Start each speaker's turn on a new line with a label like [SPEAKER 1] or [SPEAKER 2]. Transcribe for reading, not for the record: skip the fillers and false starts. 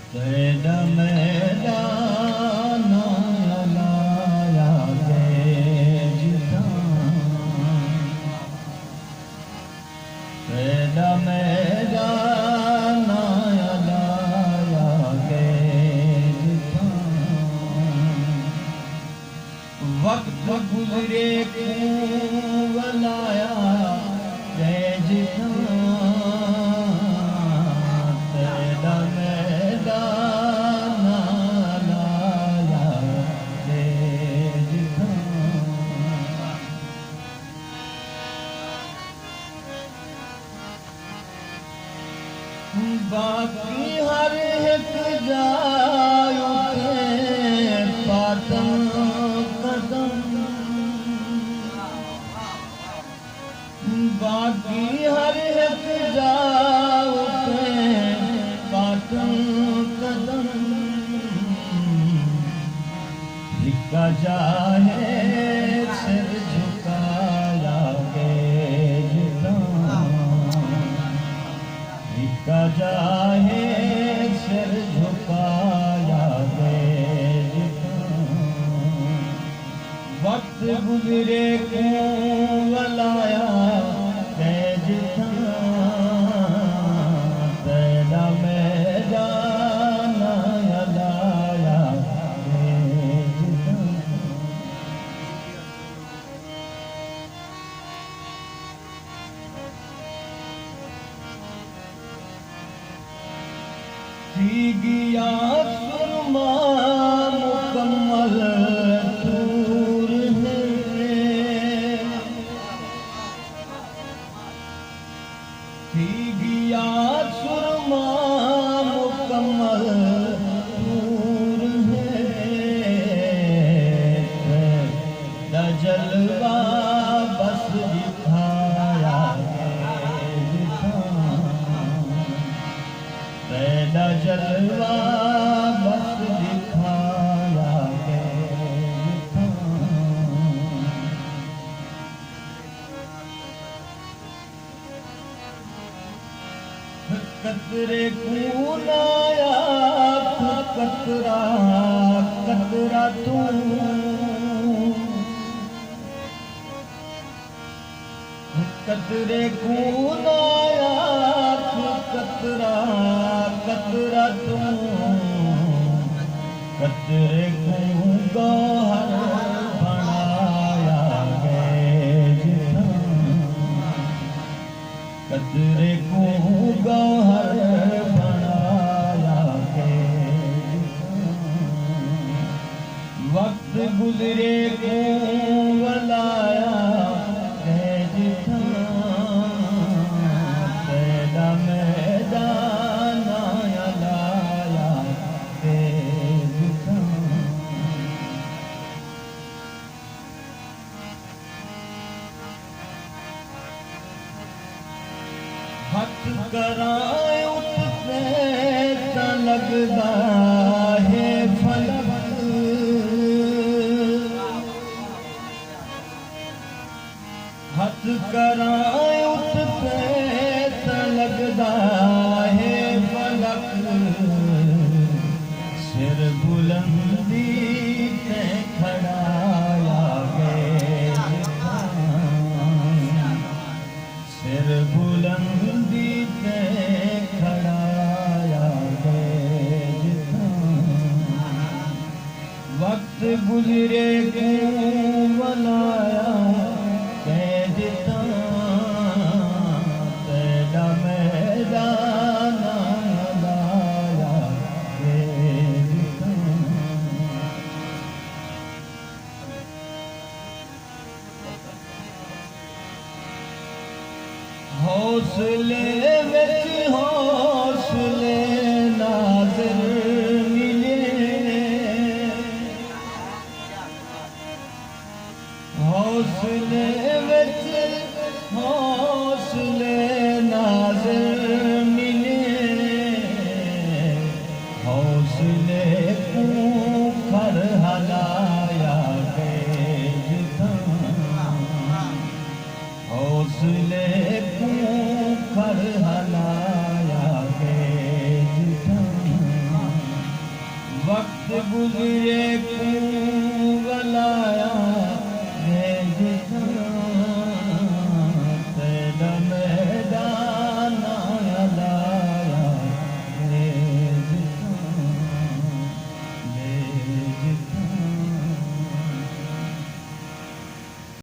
[SPEAKER 1] तेरा मैदान लाया गे जिता, तेरा मैदान लाया गे जिता। वक्त गुजरे वलाया गे जिता, तेरा मैदान लाया गे जिता। बाकी हर एक जायो के पातन कदम, बाकी हर एक जाओ के पातन कदम। हिक्का जाए सिर झुकाया गे जिता, हिक्का जाए सिर झुकाया गे जिता। वक्त गुजरे को वलाया गे जिता, तेरा मैदान लाया गे जिता। थी गया सुरमा मुकम्मल तूर है, थी गया सुरमा मुकम्मल तूर है। जलवा बस दिखाया गे जिता, तेरा जलवा बस दिखाया गे जिता। कतरे कूलाया कतरा कतरा तू, कतरे कूलाया कतरा कतरा तू। कतरे को गौहर बनाया गे जिता, कतरे को गौहर बनाया गे जिता। वक्त गुजरे को वलाया गे जिता, तेरा मैदान लाया गे जिता। हथ कराए उठते त लगदा है फलक, हथ कराए उठते त लगदा है फलक। सिर बुलंदी पे खड़ाया गे जिता, सिर बुलंदी पे खड़ाया गे जिता। वक्त गुजरे को वलाया गे जिता, तेरा मैदान लाया गे जिता। हौसले विच हौसले नाज़िर मिले, हौसले विच हौसले नाज़िर मिले। हौसले को खर हलाया गे जिता, हौसले को खर गुजरे